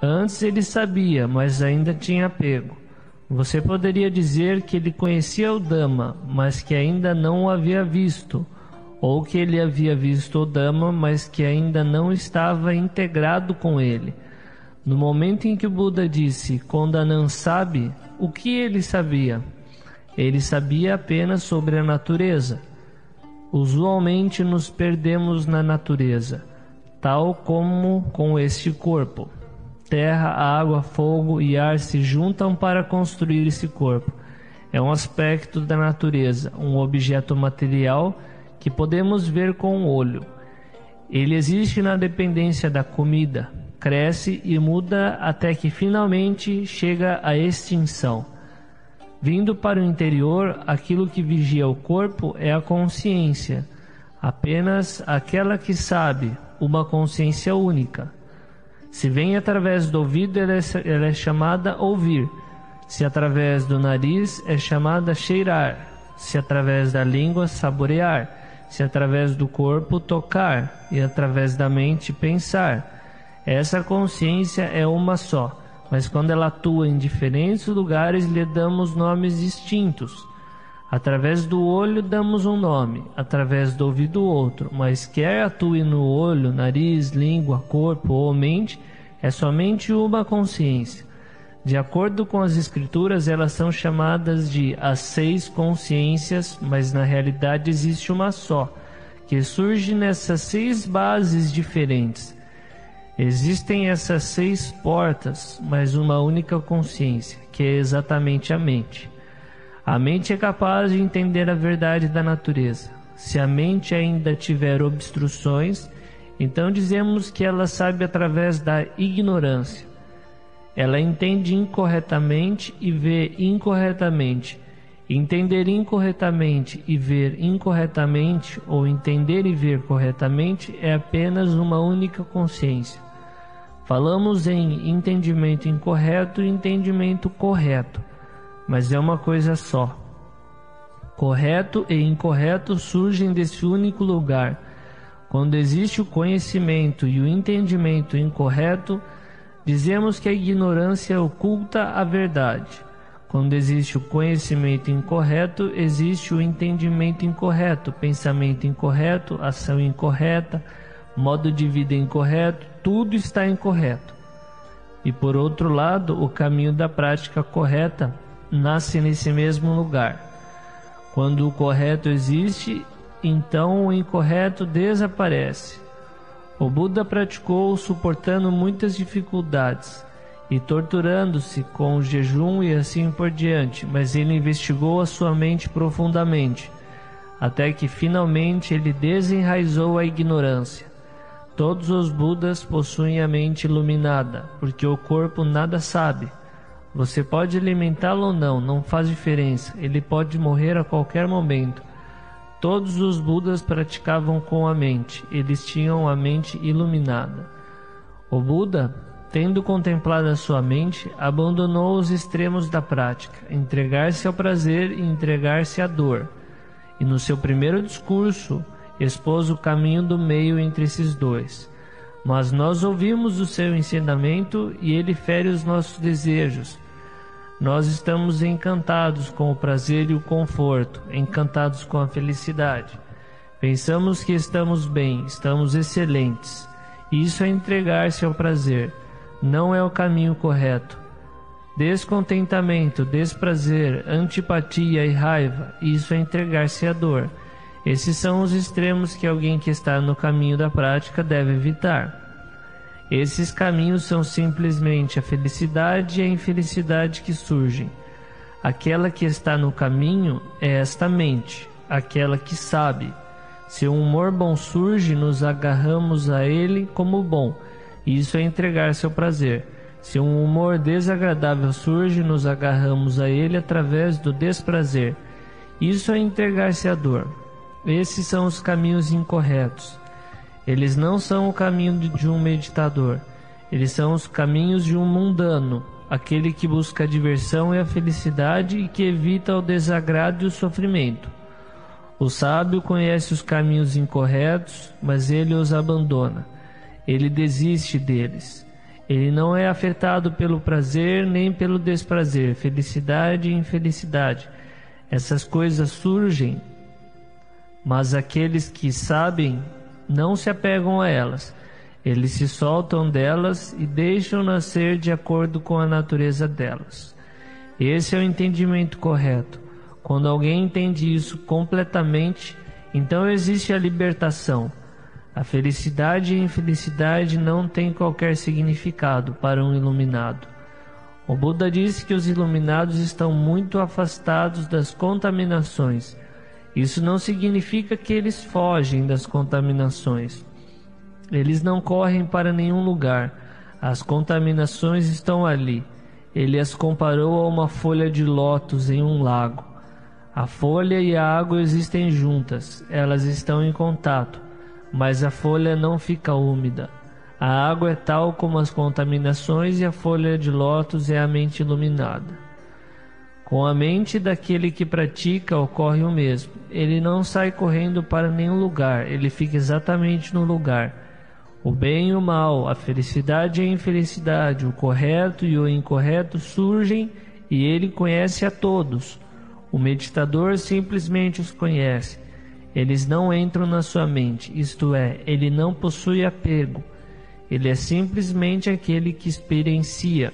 Antes ele sabia, mas ainda tinha apego. Você poderia dizer que ele conhecia o Dhamma, mas que ainda não o havia visto, ou que ele havia visto o Dhamma, mas que ainda não estava integrado com ele. No momento em que o Buda disse Kondanan sabe, o que ele sabia? Ele sabia apenas sobre a natureza. Usualmente nos perdemos na natureza, tal como com este corpo. Terra, água, fogo e ar se juntam para construir esse corpo. É um aspecto da natureza, um objeto material que podemos ver com o olho. Ele existe na dependência da comida, cresce e muda até que finalmente chega à extinção. Vindo para o interior, aquilo que vigia o corpo é a consciência, apenas aquela que sabe, uma consciência única. Se vem através do ouvido, ela é chamada ouvir. Se através do nariz, é chamada cheirar. Se através da língua, saborear. Se através do corpo, tocar. E através da mente, pensar. Essa consciência é uma só, mas quando ela atua em diferentes lugares, lhe damos nomes distintos. Através do olho damos um nome, através do ouvido outro, mas quer atue no olho, nariz, língua, corpo ou mente, é somente uma consciência. De acordo com as escrituras, elas são chamadas de as 6 consciências, mas na realidade existe uma só, que surge nessas 6 bases diferentes. Existem essas 6 portas, mas uma única consciência, que é exatamente a mente. A mente é capaz de entender a verdade da natureza. Se a mente ainda tiver obstruções, então dizemos que ela sabe através da ignorância. Ela entende incorretamente e vê incorretamente. Entender incorretamente e ver incorretamente, ou entender e ver corretamente, é apenas uma única consciência. Falamos em entendimento incorreto e entendimento correto, mas é uma coisa só. Correto e incorreto surgem desse único lugar. Quando existe o conhecimento e o entendimento incorreto, dizemos que a ignorância oculta a verdade. Quando existe o conhecimento incorreto, existe o entendimento incorreto, pensamento incorreto, ação incorreta, modo de vida incorreto, tudo está incorreto. E por outro lado, o caminho da prática correta nasce nesse mesmo lugar. Quando o correto existe, então o incorreto desaparece. O Buda praticou suportando muitas dificuldades e torturando-se com o jejum e assim por diante, mas ele investigou a sua mente profundamente, até que finalmente ele desenraizou a ignorância. Todos os Budas possuem a mente iluminada, porque o corpo nada sabe. Você pode alimentá-lo ou não, não faz diferença, ele pode morrer a qualquer momento. Todos os Budas praticavam com a mente, eles tinham a mente iluminada. O Buda, tendo contemplado a sua mente, abandonou os extremos da prática, entregar-se ao prazer e entregar-se à dor. E no seu primeiro discurso, expôs o caminho do meio entre esses dois. Mas nós ouvimos o seu ensinamento e ele fere os nossos desejos. Nós estamos encantados com o prazer e o conforto, encantados com a felicidade. Pensamos que estamos bem, estamos excelentes. Isso é entregar-se ao prazer. Não é o caminho correto. Descontentamento, desprazer, antipatia e raiva, isso é entregar-se à dor. Esses são os extremos que alguém que está no caminho da prática deve evitar. Esses caminhos são simplesmente a felicidade e a infelicidade que surgem. Aquela que está no caminho é esta mente, aquela que sabe. Se um humor bom surge, nos agarramos a ele como bom. Isso é entregar-se ao prazer. Se um humor desagradável surge, nos agarramos a ele através do desprazer. Isso é entregar-se à dor. Esses são os caminhos incorretos. Eles não são o caminho de um meditador. Eles são os caminhos de um mundano, aquele que busca a diversão e a felicidade e que evita o desagrado e o sofrimento. O sábio conhece os caminhos incorretos, mas ele os abandona. Ele desiste deles. Ele não é afetado pelo prazer nem pelo desprazer, felicidade e infelicidade. Essas coisas surgem, mas aqueles que sabem não se apegam a elas. Eles se soltam delas e deixam nascer de acordo com a natureza delas. Esse é o entendimento correto. Quando alguém entende isso completamente, então existe a libertação. A felicidade e a infelicidade não têm qualquer significado para um iluminado. O Buda disse que os iluminados estão muito afastados das contaminações. Isso não significa que eles fogem das contaminações. Eles não correm para nenhum lugar. As contaminações estão ali. Ele as comparou a uma folha de lótus em um lago. A folha e a água existem juntas. Elas estão em contato, mas a folha não fica úmida. A água é tal como as contaminações e a folha de lótus é a mente iluminada. Com a mente daquele que pratica ocorre o mesmo. Ele não sai correndo para nenhum lugar, ele fica exatamente no lugar. O bem e o mal, a felicidade e a infelicidade, o correto e o incorreto surgem e ele conhece a todos. O meditador simplesmente os conhece. Eles não entram na sua mente, isto é, ele não possui apego. Ele é simplesmente aquele que experiencia.